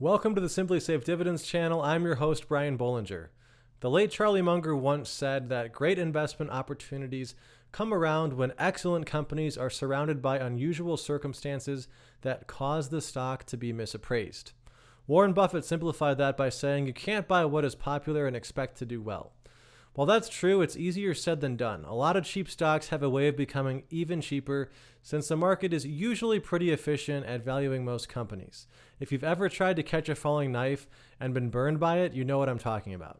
Welcome to the Simply Safe Dividends channel. I'm your host, Brian Bollinger. The late Charlie Munger once said that great investment opportunities come around when excellent companies are surrounded by unusual circumstances that cause the stock to be misappraised. Warren Buffett simplified that by saying you can't buy what is popular and expect to do well. While that's true, it's easier said than done. A lot of cheap stocks have a way of becoming even cheaper since the market is usually pretty efficient at valuing most companies. If you've ever tried to catch a falling knife and been burned by it, you know what I'm talking about.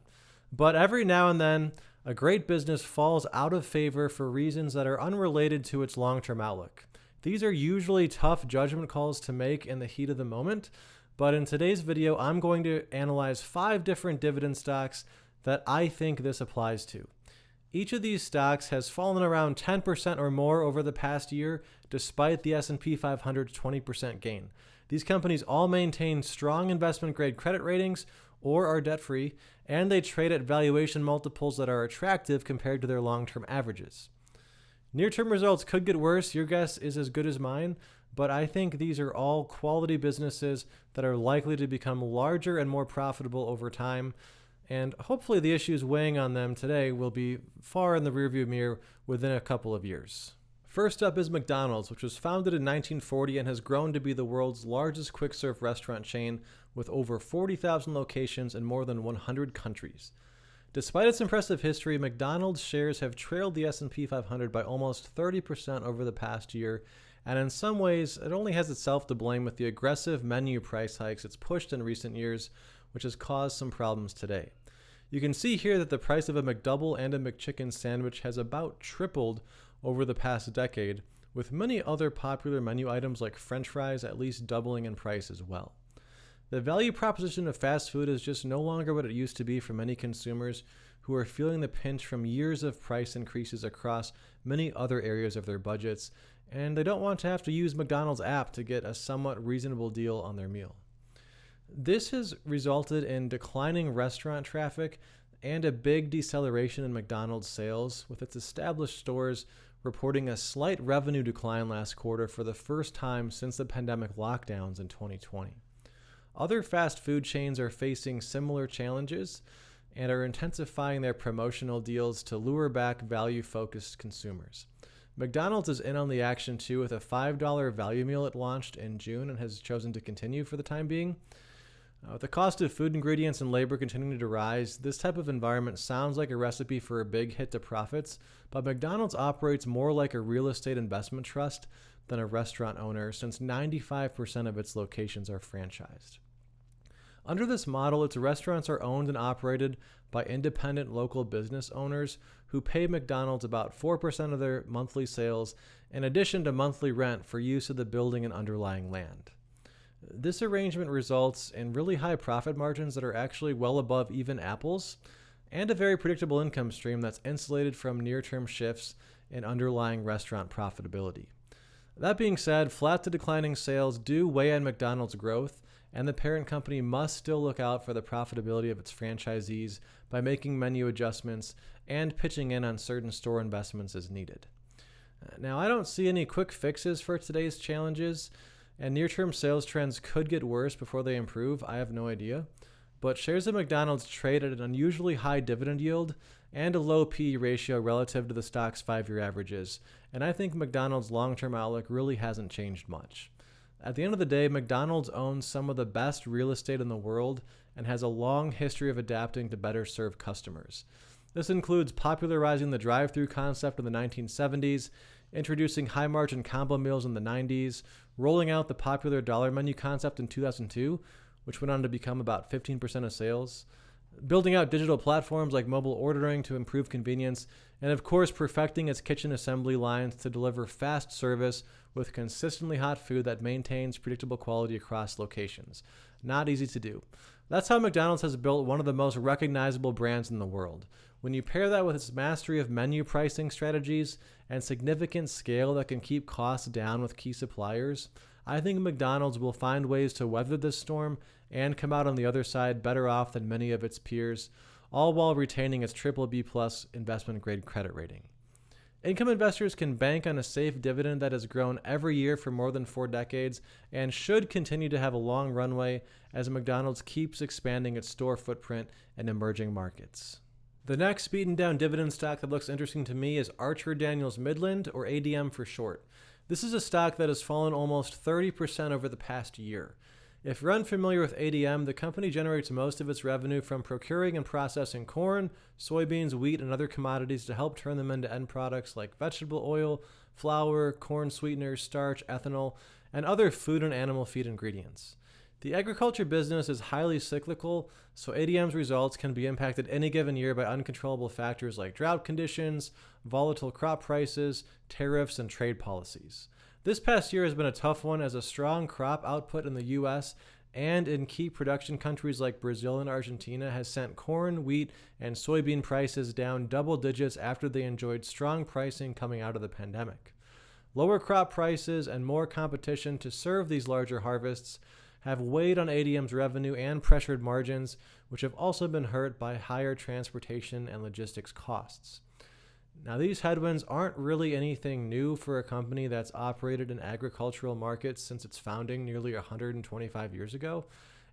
But every now and then, a great business falls out of favor for reasons that are unrelated to its long-term outlook. These are usually tough judgment calls to make in the heat of the moment, but in today's video, I'm going to analyze 5 different dividend stocks that I think this applies to. Each of these stocks has fallen around 10% or more over the past year, despite the S&P 500's 20% gain. These companies all maintain strong investment-grade credit ratings or are debt-free, and they trade at valuation multiples that are attractive compared to their long-term averages. Near-term results could get worse. Your guess is as good as mine, but I think these are all quality businesses that are likely to become larger and more profitable over time. And hopefully the issues weighing on them today will be far in the rearview mirror within a couple of years. First up is McDonald's, which was founded in 1940 and has grown to be the world's largest quick-serve restaurant chain with over 40,000 locations in more than 100 countries. Despite its impressive history, McDonald's shares have trailed the S&P 500 by almost 30% over the past year, and in some ways, it only has itself to blame with the aggressive menu price hikes it's pushed in recent years, which has caused some problems today. You can see here that the price of a McDouble and a McChicken sandwich has about tripled over the past decade, with many other popular menu items like French fries at least doubling in price as well. The value proposition of fast food is just no longer what it used to be for many consumers who are feeling the pinch from years of price increases across many other areas of their budgets, and they don't want to have to use McDonald's app to get a somewhat reasonable deal on their meal. This has resulted in declining restaurant traffic and a big deceleration in McDonald's sales, with its established stores reporting a slight revenue decline last quarter for the first time since the pandemic lockdowns in 2020. Other fast food chains are facing similar challenges and are intensifying their promotional deals to lure back value-focused consumers. McDonald's is in on the action too, with a $5 value meal it launched in June and has chosen to continue for the time being. With the cost of food ingredients and labor continuing to rise, this type of environment sounds like a recipe for a big hit to profits, but McDonald's operates more like a real estate investment trust than a restaurant owner, since 95% of its locations are franchised. Under this model, its restaurants are owned and operated by independent local business owners who pay McDonald's about 4% of their monthly sales in addition to monthly rent for use of the building and underlying land. This arrangement results in really high profit margins that are actually well above even Apple's, and a very predictable income stream that's insulated from near-term shifts in underlying restaurant profitability. That being said, flat to declining sales do weigh on McDonald's growth, and the parent company must still look out for the profitability of its franchisees by making menu adjustments and pitching in on certain store investments as needed. Now, I don't see any quick fixes for today's challenges, and near-term sales trends could get worse before they improve. I have no idea. But shares of McDonald's trade at an unusually high dividend yield and a low PE ratio relative to the stock's 5-year averages, and I think McDonald's long-term outlook really hasn't changed much. At the end of the day, McDonald's owns some of the best real estate in the world and has a long history of adapting to better serve customers. This includes popularizing the drive-thru concept in the 1970s, introducing high-margin combo meals in the 90s, rolling out the popular dollar menu concept in 2002, which went on to become about 15% of sales, building out digital platforms like mobile ordering to improve convenience, and of course perfecting its kitchen assembly lines to deliver fast service with consistently hot food that maintains predictable quality across locations. Not easy to do. That's how McDonald's has built one of the most recognizable brands in the world. When you pair that with its mastery of menu pricing strategies and significant scale that can keep costs down with key suppliers, I think McDonald's will find ways to weather this storm and come out on the other side better off than many of its peers, all while retaining its BBB+ investment-grade credit rating. Income investors can bank on a safe dividend that has grown every year for more than 4 decades and should continue to have a long runway as McDonald's keeps expanding its store footprint in emerging markets. The next beaten down dividend stock that looks interesting to me is Archer-Daniels-Midland, or ADM for short. This is a stock that has fallen almost 30% over the past year. If you're unfamiliar with ADM, the company generates most of its revenue from procuring and processing corn, soybeans, wheat, and other commodities to help turn them into end products like vegetable oil, flour, corn sweeteners, starch, ethanol, and other food and animal feed ingredients. The agriculture business is highly cyclical, so ADM's results can be impacted any given year by uncontrollable factors like drought conditions, volatile crop prices, tariffs, and trade policies. This past year has been a tough one as a strong crop output in the U.S. and in key production countries like Brazil and Argentina has sent corn, wheat, and soybean prices down double digits after they enjoyed strong pricing coming out of the pandemic. Lower crop prices and more competition to serve these larger harvests have weighed on ADM's revenue and pressured margins, which have also been hurt by higher transportation and logistics costs. Now, these headwinds aren't really anything new for a company that's operated in agricultural markets since its founding nearly 125 years ago,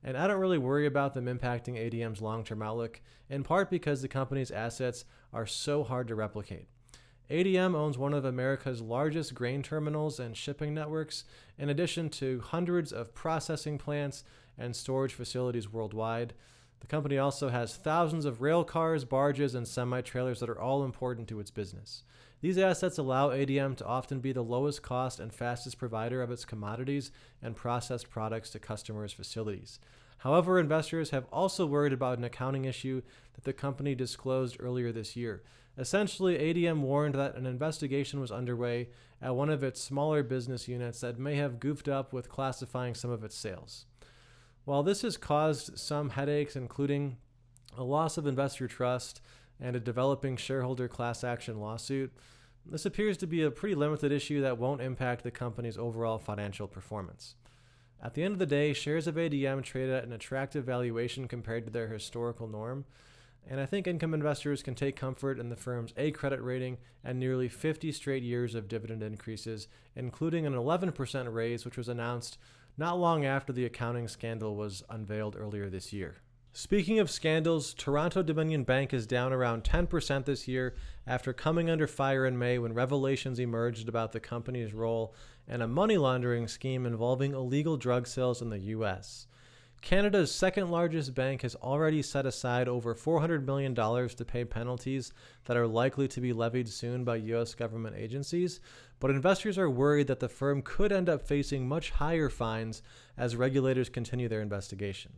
and I don't really worry about them impacting ADM's long-term outlook, in part because the company's assets are so hard to replicate. ADM owns one of America's largest grain terminals and shipping networks, in addition to hundreds of processing plants and storage facilities worldwide. The company also has thousands of rail cars, barges, and semi-trailers that are all important to its business. These assets allow ADM to often be the lowest cost and fastest provider of its commodities and processed products to customers' facilities. However, investors have also worried about an accounting issue that the company disclosed earlier this year. Essentially, ADM warned that an investigation was underway at one of its smaller business units that may have goofed up with classifying some of its sales. While this has caused some headaches, including a loss of investor trust and a developing shareholder class action lawsuit, this appears to be a pretty limited issue that won't impact the company's overall financial performance. At the end of the day, shares of ADM trade at an attractive valuation compared to their historical norm, and I think income investors can take comfort in the firm's A credit rating and nearly 50 straight years of dividend increases, including an 11% raise, which was announced not long after the accounting scandal was unveiled earlier this year. Speaking of scandals, Toronto Dominion Bank is down around 10% this year after coming under fire in May when revelations emerged about the company's role in a money laundering scheme involving illegal drug sales in the U.S. Canada's second largest bank has already set aside over $400 million to pay penalties that are likely to be levied soon by U.S. government agencies, but investors are worried that the firm could end up facing much higher fines as regulators continue their investigation.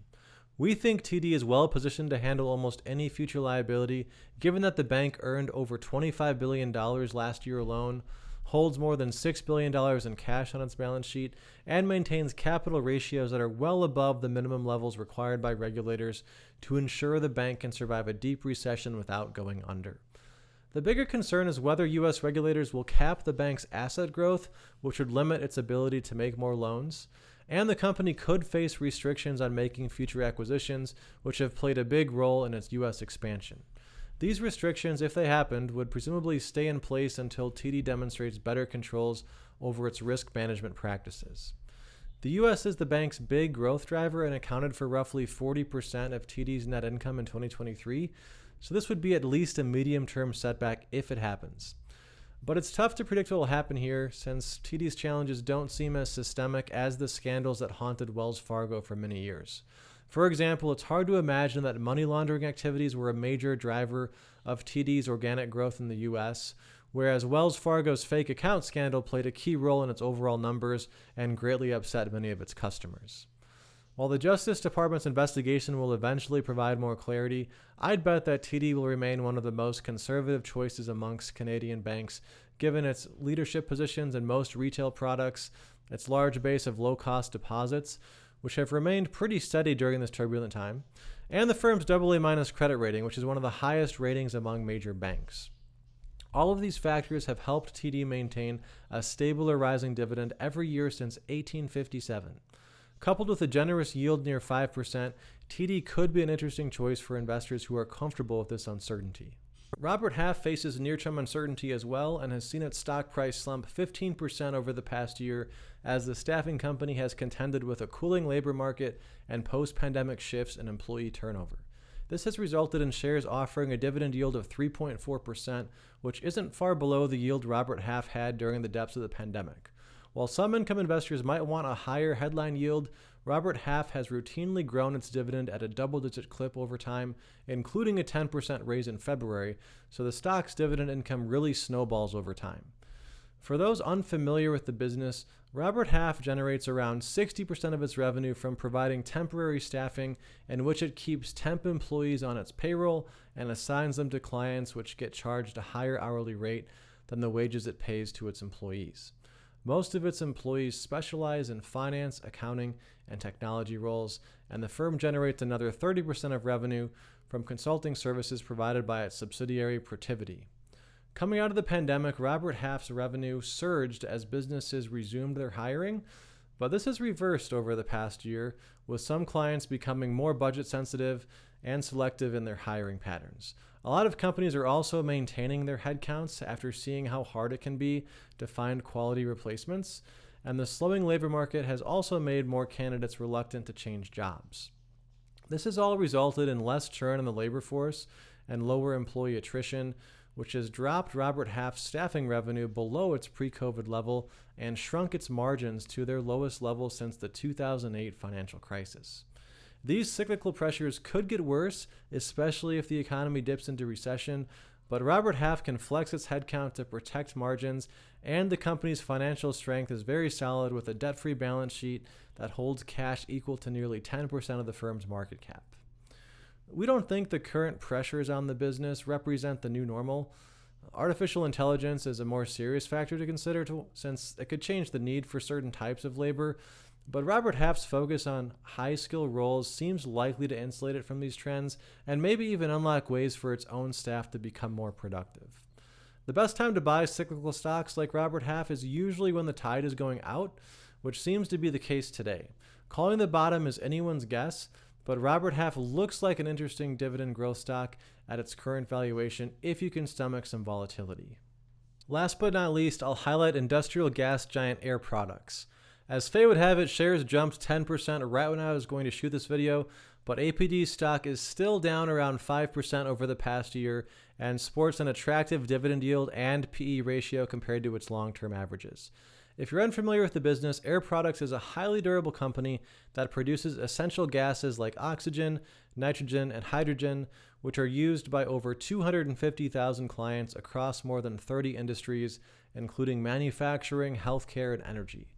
We think TD is well positioned to handle almost any future liability, given that the bank earned over $25 billion last year alone, holds more than $6 billion in cash on its balance sheet, and maintains capital ratios that are well above the minimum levels required by regulators to ensure the bank can survive a deep recession without going under. The bigger concern is whether U.S. regulators will cap the bank's asset growth, which would limit its ability to make more loans, and the company could face restrictions on making future acquisitions, which have played a big role in its U.S. expansion. These restrictions, if they happened, would presumably stay in place until TD demonstrates better controls over its risk management practices. The U.S. is the bank's big growth driver and accounted for roughly 40% of TD's net income in 2023, so this would be at least a medium-term setback if it happens. But it's tough to predict what will happen here, since TD's challenges don't seem as systemic as the scandals that haunted Wells Fargo for many years. For example, it's hard to imagine that money laundering activities were a major driver of TD's organic growth in the U.S., whereas Wells Fargo's fake account scandal played a key role in its overall numbers and greatly upset many of its customers. While the Justice Department's investigation will eventually provide more clarity, I'd bet that TD will remain one of the most conservative choices amongst Canadian banks, given its leadership positions in most retail products, its large base of low-cost deposits, which have remained pretty steady during this turbulent time, and the firm's AA- credit rating, which is one of the highest ratings among major banks. All of these factors have helped TD maintain a stable or rising dividend every year since 1857. Coupled with a generous yield near 5%, TD could be an interesting choice for investors who are comfortable with this uncertainty. Robert Half faces near-term uncertainty as well and has seen its stock price slump 15% over the past year as the staffing company has contended with a cooling labor market and post-pandemic shifts in employee turnover. This has resulted in shares offering a dividend yield of 3.4%, which isn't far below the yield Robert Half had during the depths of the pandemic. While some income investors might want a higher headline yield, Robert Half has routinely grown its dividend at a double-digit clip over time, including a 10% raise in February, so the stock's dividend income really snowballs over time. For those unfamiliar with the business, Robert Half generates around 60% of its revenue from providing temporary staffing in which it keeps temp employees on its payroll and assigns them to clients which get charged a higher hourly rate than the wages it pays to its employees. Most of its employees specialize in finance, accounting, and technology roles, and the firm generates another 30% of revenue from consulting services provided by its subsidiary Protiviti. Coming out of the pandemic, Robert Half's revenue surged as businesses resumed their hiring, but this has reversed over the past year, with some clients becoming more budget sensitive and selective in their hiring patterns. A lot of companies are also maintaining their headcounts after seeing how hard it can be to find quality replacements, and the slowing labor market has also made more candidates reluctant to change jobs. This has all resulted in less churn in the labor force and lower employee attrition, which has dropped Robert Half's staffing revenue below its pre-COVID level and shrunk its margins to their lowest level since the 2008 financial crisis. These cyclical pressures could get worse, especially if the economy dips into recession, but Robert Half can flex its headcount to protect margins, and the company's financial strength is very solid with a debt-free balance sheet that holds cash equal to nearly 10% of the firm's market cap. We don't think the current pressures on the business represent the new normal. Artificial intelligence is a more serious factor to consider since it could change the need for certain types of labor, but Robert Half's focus on high-skill roles seems likely to insulate it from these trends and maybe even unlock ways for its own staff to become more productive. The best time to buy cyclical stocks like Robert Half is usually when the tide is going out, which seems to be the case today. Calling the bottom is anyone's guess, but Robert Half looks like an interesting dividend growth stock at its current valuation if you can stomach some volatility. Last but not least, I'll highlight industrial gas giant Air Products. As fate would have it, shares jumped 10% right when I was going to shoot this video, but APD's stock is still down around 5% over the past year and sports an attractive dividend yield and PE ratio compared to its long-term averages. If you're unfamiliar with the business, Air Products is a highly durable company that produces essential gases like oxygen, nitrogen, and hydrogen, which are used by over 250,000 clients across more than 30 industries, including manufacturing, healthcare, and energy.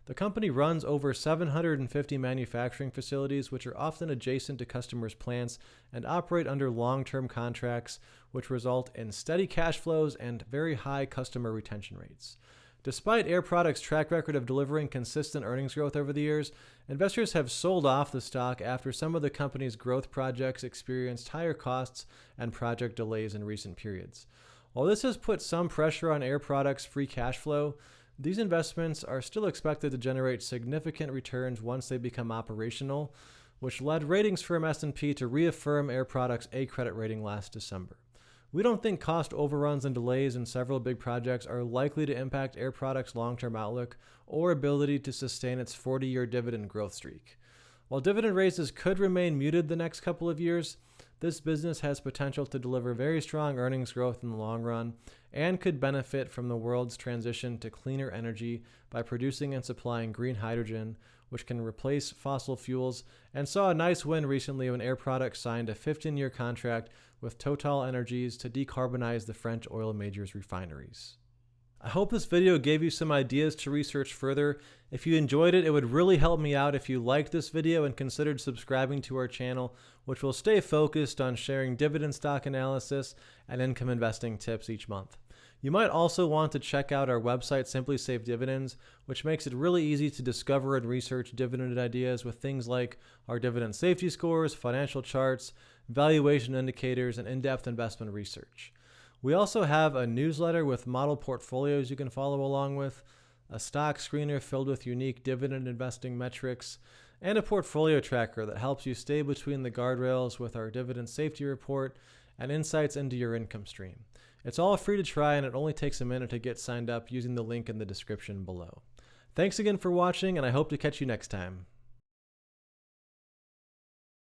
The company runs over 750 manufacturing facilities, which are often adjacent to customers' plants and operate under long-term contracts, which result in steady cash flows and very high customer retention rates. Despite Air Products' track record of delivering consistent earnings growth over the years, investors have sold off the stock after some of the company's growth projects experienced higher costs and project delays in recent periods. While this has put some pressure on Air Products' free cash flow, these investments are still expected to generate significant returns once they become operational, which led ratings firm S&P to reaffirm Air Products' A credit rating last December. We don't think cost overruns and delays in several big projects are likely to impact Air Products' long-term outlook or ability to sustain its 40-year dividend growth streak. While dividend raises could remain muted the next couple of years, this business has potential to deliver very strong earnings growth in the long run and could benefit from the world's transition to cleaner energy by producing and supplying green hydrogen, which can replace fossil fuels, and saw a nice win recently when Air Products signed a 15-year contract with Total Energies to decarbonize the French oil majors' refineries. I hope this video gave you some ideas to research further. If you enjoyed it, it would really help me out if you liked this video and considered subscribing to our channel, which will stay focused on sharing dividend stock analysis and income investing tips each month. You might also want to check out our website, Simply Save Dividends, which makes it really easy to discover and research dividend ideas with things like our dividend safety scores, financial charts, valuation indicators, and in-depth investment research. We also have a newsletter with model portfolios you can follow along with, a stock screener filled with unique dividend investing metrics, and a portfolio tracker that helps you stay between the guardrails with our dividend safety report and insights into your income stream. It's all free to try, and it only takes a minute to get signed up using the link in the description below. Thanks again for watching, and I hope to catch you next time.